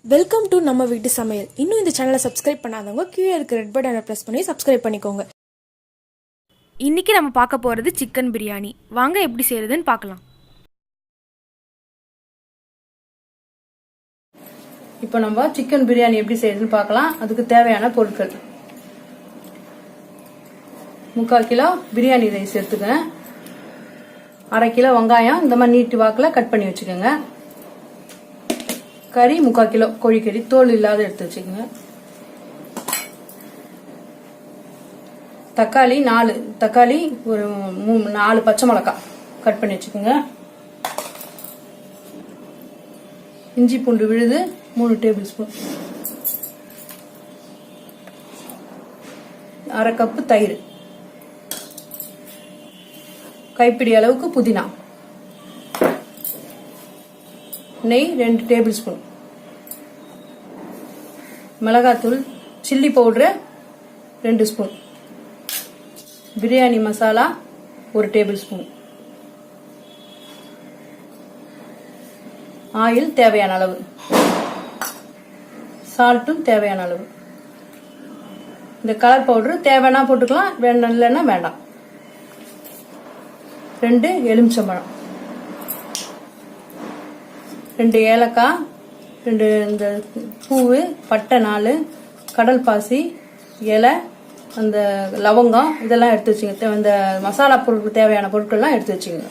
Welcome to நம்ம வீட்டு சமையல். இன்னும் இந்த சேனலை சப்ஸ்கிரைப் பண்ணாதவங்க கீழே இருக்க ரெட் பட்டனை ப்ரெஸ் பண்ணி சப்ஸ்கிரைப் பண்ணிக்கோங்க. இன்னைக்கு நம்ம பார்க்க போகிறது சிக்கன் பிரியாணி. வாங்க எப்படி செய்யறதுன்னு பார்க்கலாம். இப்போ நம்ம சிக்கன் பிரியாணி எப்படி செய்யறதுன்னு பார்க்கலாம். அதுக்கு தேவையான பொருட்கள்: 3/4 கிலோ பிரியாணி ரைஸ் எடுத்துக்கங்க, 1/2 கிலோ வெங்காயம் இந்த மாதிரி நீட்டு வாக்கில் கட் பண்ணி வச்சுக்கோங்க, கறி 3/4 கிலோ கோழிக்கறி தோல் இல்லாத எடுத்து வச்சுக்கோங்க, தக்காளி 4 தக்காளி, ஒரு 4 பச்சை மிளகாய் கட் பண்ணி வச்சுக்கோங்க, இஞ்சி பூண்டு விழுது 3 டேபிள் ஸ்பூன், 1/2 கப்பு தயிர், கைப்பிடி அளவுக்கு புதினா, நெய் 2 டேபிள் ஸ்பூன், மிளகாத்தூள் chilli powder 2 spoon, biryani masala 1 table spoon, oil தேவையான அளவு, சால்ட்டும் தேவையான அளவு. இந்த கலர் பவுடர் தேவைன்னா போட்டுக்கலாம், வேண்டாம் இல்லைன்னா வேண்டாம். 2 எலுமிச்சம்பழம், 2 ஏலக்காய், 2 இந்த பூவு, பட்டை 4, கடல் பாசி இலை, அந்த லவங்கம் இதெல்லாம் எடுத்து வச்சுங்க. இந்த மசாலா பொருட்கள் தேவையான பொருட்கள்லாம் எடுத்து வச்சுக்கோங்க.